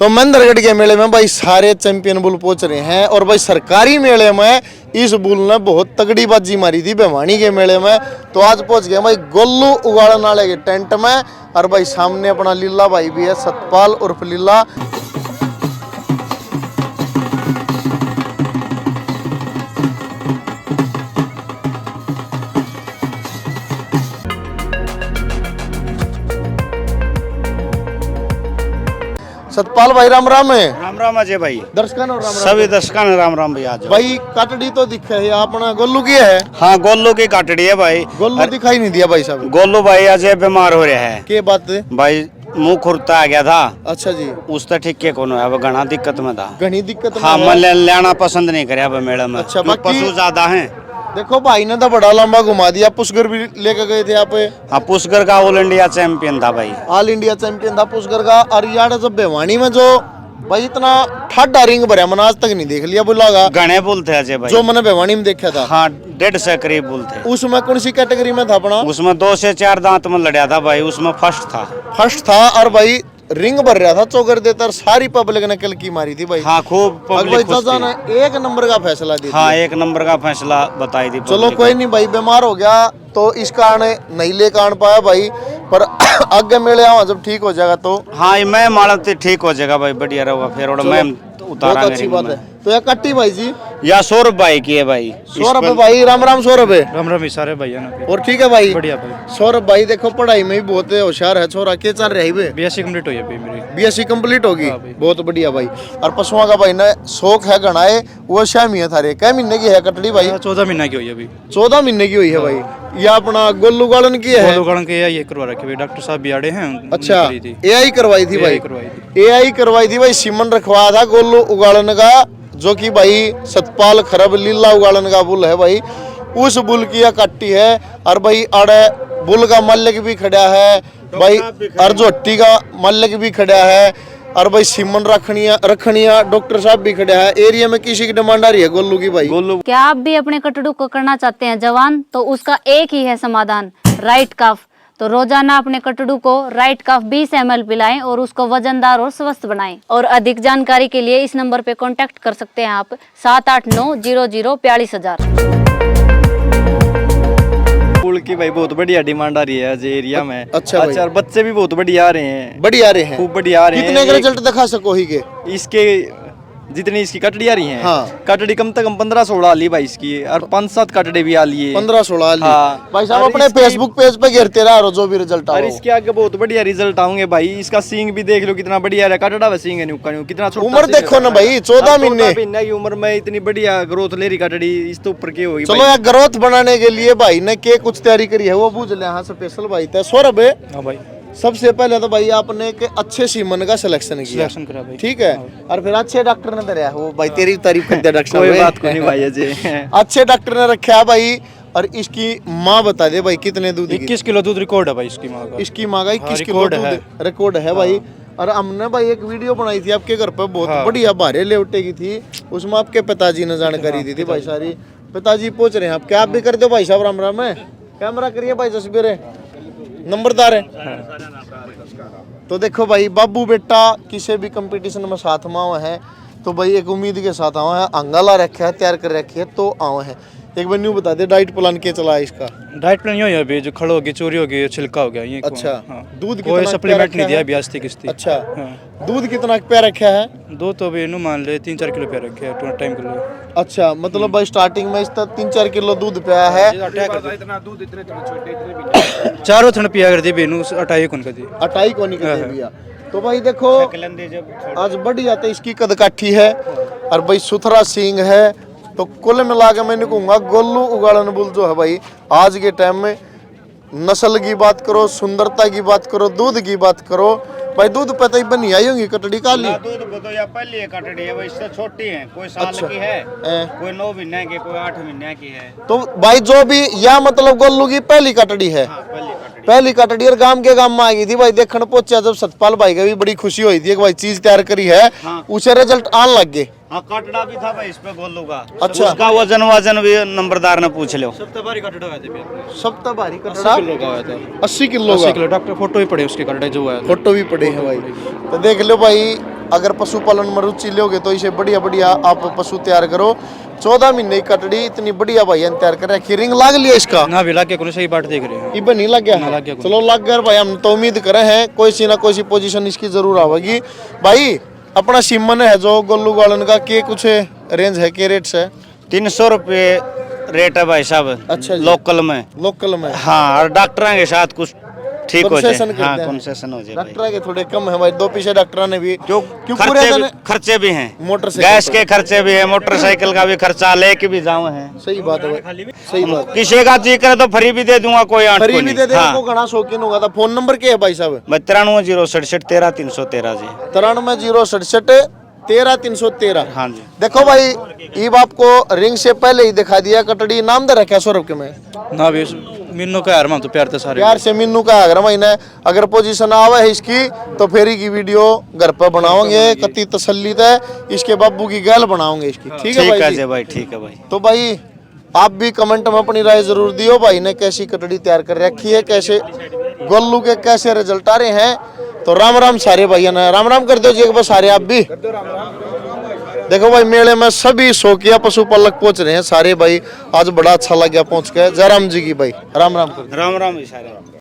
तो महेंद्रगढ़ के मेले में भाई सारे चैंपियन बुल पहुंच रहे हैं और भाई सरकारी मेले में इस बुल ने बहुत तगड़ी बाजी मारी थी भिवानी के मेले में। तो आज पहुंच गए भाई गोल्लू उगाड़न वाले के टेंट में और भाई सामने अपना लीला भाई भी है, सतपाल उर्फ लीला। सतपाल भाई राम राम है। राम राम अजय भाई, दर्शकों राम राम, सभी दर्शकों ने राम राम भैया। भाई काटड़ी तो दिखे है अपना गोल्लू की है। हाँ, गोल्लू की काटड़ी है भाई। गोल्लू दिखाई नहीं दिया भाई साहब। गोल्लू भाई अजय बीमार हो रहा है। के बात है भाई मुंह खुरता आ गया था। अच्छा जी, उस तो ठीक के कौन है, अब घना दिक्कत में था। घनी दिक्कत में हाँ, है। मैं लेना पसंद नहीं करे अब मेले में। अच्छा, क्यों बाकी- पशु ज्यादा हैं। देखो भाई ने तो बड़ा लंबा घुमा दिया, पुष्कर भी लेकर गए थे आप। हाँ, पुष्कर का ऑल इंडिया चैंपियन था भाई। ऑल इंडिया चैंपियन था पुष्कर का। और यार जब भिवानी में जो भाई इतना ठाडा रिंग भरा मैंने आज तक नहीं देख लिया बुलागा। घने बुल थे अजय भाई जो मैंने भिवानी में देखा था। हाँ, 150 से करीब बुल थे। उसमें कौन सी कैटेगरी में था अपना? उसमें 2 से 4 दांत में लड़ा था भाई, उसमें फर्स्ट था। फर्स्ट था और भाई रिंग भर रहा था चौकर देता और सारी पब्लिक ने कल की मारी थी भाई। हाँ, खूब भाई पब्लिक खुश चाचा थी। ने एक नंबर का फैसला दिया। हाँ, 1 नंबर का फैसला बताई थी। चलो कोई नहीं भाई, बीमार हो गया तो इस कारण नहीं ले कान पाया भाई, पर आगे मेले आवा जब ठीक हो जाएगा तो। हाँ, मैं मालूम ठीक हो जाएगा भाई, बढ़िया रहेगा फिर। और मैं बहुत उतारांगे अच्छी रिंग बात में। है। तो यह कट्टी भाई जी या सौरभ भाई की है भाई। 100 रुपए भाई। राम राम 100 रुपए। राम राम सारे भैया ना। और ठीक है भाई, बढ़िया भाई। सौरभ भाई देखो पढ़ाई में भी बहुत होशियार है छोरा। के चल रही है? बीएससी कंप्लीट हुई है अभी मेरी। बीएससी कंप्लीट होगी। हाँ भाई। बहुत बढ़िया भाई। और पशुओं का भाई ने शौक है गणाए, वो 6 महीने थारे। कै महीने की है कटड़ी भाई? 14 महीना की हुई है अभी। 14 महीने की हुई है भाई। यह अपना गोल्लू गालन की है। गोलू गाड़न के ये करवा रखे भाई, डॉक्टर साहब भी आड़े हैं। उन्होंने अच्छा, करी थी। एआई करवाई थी भाई। AI करवाई थी। एआई करवाई थी भाई। सीमन रखवाया था गोल्लू उगाड़न का, जो कि भाई सतपाल खरब लीला उगाड़न का बुल है भाई। उस बुल की यह कट्टी है। और भाई अड़े बुल का मल्लिक भी खड़ा है भाई, और जोटी का मल्लिक भी खड़ा है। और भाई सीमन रखनिया डॉक्टर साहब भी खड़ा है। एरिया में किसी की डिमांड आ रही है गोल्लू की भाई? गोल्लू क्या आप भी अपने कटड़ू को करना चाहते हैं जवान? तो उसका एक ही है समाधान, राइट कफ। तो रोजाना अपने कटड़ू को राइट कफ 20 ml पिलाएं और उसको वजनदार और स्वस्थ बनाएं। और अधिक जानकारी के लिए इस नंबर पे कांटेक्ट कर सकते हैं आप 78900 फूल की भाई बहुत बढ़िया डिमांड आ रही है आज एरिया में। अच्छा भाई। और बच्चे भी बहुत बढ़िया आ रहे हैं। बढ़िया आ रहे हैं। खूब बढ़िया आ रहे हैं। कितने का रिजल्ट दिखा सको ही के? इसके जितनी इसकी कटड़ी आ रही हैं, हाँ। कटड़ी कम से कम 15-16 आ ली भाई इसकी, और 5-7 कटड़े भी आ लिए। 15-16 ली। हाँ। भाई साहब और अपने इसकी- फेसबुक पेज पे गिरते रहो जो भी रिजल्ट और आओ। इसके आगे बहुत बढ़िया रिजल्ट आएंगे भाई। इसका सींग भी देख लो कितना बढ़िया है। कटड़ा व सींग है कितना छोटा। उम्र सींग देखो है। ना भाई, 14 महीने। 14 महीने की उम्र में इतनी बढ़िया ग्रोथ ले रही कटड़ी, इस तो ऊपर की होगी। चलो यार, ग्रोथ बनाने के लिए भाई ने के कुछ तैयारी करी है वो पूछ ले। हाँ स्पेशल भाई था सौरभ। हाँ भाई, सबसे पहले तो भाई आपने एक अच्छे सीमन का सिलेक्शन किया, सिलेक्शन करा भाई। ठीक है। और फिर अच्छे डॉक्टर ने धरा वो भाई, तेरी तारीफ करते हैं डॉक्टर कोई साहब। बात को नहीं भाई अजय। अच्छे डॉक्टर ने रखा है भाई। और इसकी माँ बता दे भाई कितने दूध की? 21 किलो दूध रिकॉर्ड है भाई इसकी माँ का। इसकी माँ का 21 किलो रिकॉर्ड दूध है। रिकॉर्ड है भाई। और हमने भाई एक वीडियो बनाई थी आपके घर पे, बहुत हाँ। बढ़िया भारे लेवटे की थी। उसमें आपके पिताजी ने जानकारी दी थी भाई सारी। पिताजी पूछ रहे हैं आप क्या आप भी कर दो भाई साहब? राम राम है। कैमरा करिए भाई, तस्वीर है नंबरदार है। तो देखो भाई, बाबू बेटा किसी भी कंपटीशन में साथ में आए हैं तो भाई एक उम्मीद के साथ आए हैं। अंगाला रखे है, तैयार कर रखी है तो आए हैं। एक बार न्यू बता दे डाइट प्लान क्या चला है इसका? डाइट प्लान ये अभी जो खड़ होगी, चोरी होगी, छिलका हो गया ये। अच्छा। हाँ। दूध कोई कितना सप्लीमेंट प्यारा नहीं दिया है? अभी आज तक इसकी। अच्छा। हाँ। दूध कितना पे रखा है? दो तो अभी मान ले 3-4 किलो पे रखे हैं टाइम के लिए। अच्छा, मतलब भाई स्टार्टिंग में इसका 3-4 किलो दूध पे है। चारों थन पिया कर दी बेनू 28 कौन कर दी। अटाई को नहीं करते भैया। तो भाई देखो आज बढ़िया तो इसकी कदकाठी है और भाई सुथरा सींग है। तो कुल मिला के मैंने कहूँगा गोल्लू उगाड़न बुल जो है भाई आज के टाइम में, नस्ल की बात करो, सुंदरता की बात करो, दूध की बात करो भाई, दूध पता ही बनी आई होंगी कटड़ी काली। दूध तो या पहली कटड़ी है, वो इससे छोटी है। कोई साल अच्छा। की है, हैं। कोई 9 महीने की, कोई 8 महीने की है। तो भाई जो भी या मतलब गोल्लू की पहली कटड़ी है। हाँ, पहली कटड़ी। पहली कटड़ी और गांव के गांव में आ गई थी भाई। देखने पहुंचा जब सतपाल भाई का भी बड़ी खुशी हुई थी कि भाई चीज तैयार करी है। हाँ। उसे रिजल्ट आने लग गए। हाँ, कटड़ा भी था भाई इस पे गोलू का। अच्छा। उसका वजन भी नंबरदार ने पूछ लो। सबसे भारी कटड़ा हुआ था। सब तो भारी कटड़ा 80 किलो का हुआ था। 80 किलो 80 का। किलो डॉक्टर फोटो भी पड़े उसके कटड़े जो हुआ है। फोटो भी पड़े हैं भाई। तो देख लो भाई, अगर पशुपालन में रुचि लोगे तो इसे बढ़िया बढ़िया आप पशु तैयार करो। 14 महीने की कटड़ी इतनी बढ़िया भाई तैयार कर रखी। रिंग लाग लिया इसका? ना भी लाके कोई सही बाट देख रहे हैं। इबन नहीं लग गया? ना लग गया। चलो लग गया भाई, हम तो उम्मीद करे हैं कोई सी ना कोई सी पोजीशन इसकी जरूर आवेगी। भाई अपना सिमन है जो गोल्लू गालन का, के कुछ रेंज है, के रेट्स है? 300 रुपये रेट है भाई साहब। अच्छा जी। लोकल में। लोकल में? हाँ, और डॉक्टर के साथ कुछ ठीक हो जाए। कंसेशन हाँ, करते हैं। कंसेशन हो जाए भाई। डॉक्टर के थोड़े कम है भाई, 2 पीछे डॉक्टर ने भी जो क्यों पूरे दिन खर्चे भी हैं, मोटरसाइकिल गैस के खर्चे भी है, मोटरसाइकिल का भी खर्चा लेके भी जाऊँ है। सही बात है भाई, सही बात। किसी का जी करे तो फ्री भी दे दूंगा, कोई आंट फ्री को भी नहीं। दे दे, हाँ। को घना शौकीन होगा। तो फोन नंबर क्या है भाई साहब? 93 067 13 313 जी। 93 067 13 313। हाँ जी। देखो भाई ईब आपको रिंग से पहले ही दिखा दिया कटड़ी। नाम दे रखा सौरभ के में? ना भी मीनू का यार तो प्यार थे सारे। प्यार से मीनू का अगर महीना। अगर पोजीशन आवे है इसकी तो फेरी की वीडियो घर पर बनाओगे कति तसल्ली है। इसके बाबू की गैल बनाओगे इसकी। ठीक है भाई जी? भाई ठीक है भाई। तो भाई आप भी कमेंट में अपनी राय जरूर दियो भाई ने कैसी कटड़ी तैयार कर रखी है, कैसे गोल्लू के कैसे रिजल्ट आ रहे हैं। तो राम राम सारे भाइयों ने, राम राम कर दो जी एक बार सारे आप भी। देखो भाई मेले में सभी शौकिया पशुपालक पहुंच रहे हैं सारे भाई। आज बड़ा अच्छा लग गया पहुंच के। जयराम जी की भाई राम राम कर दो। राम राम इशारे।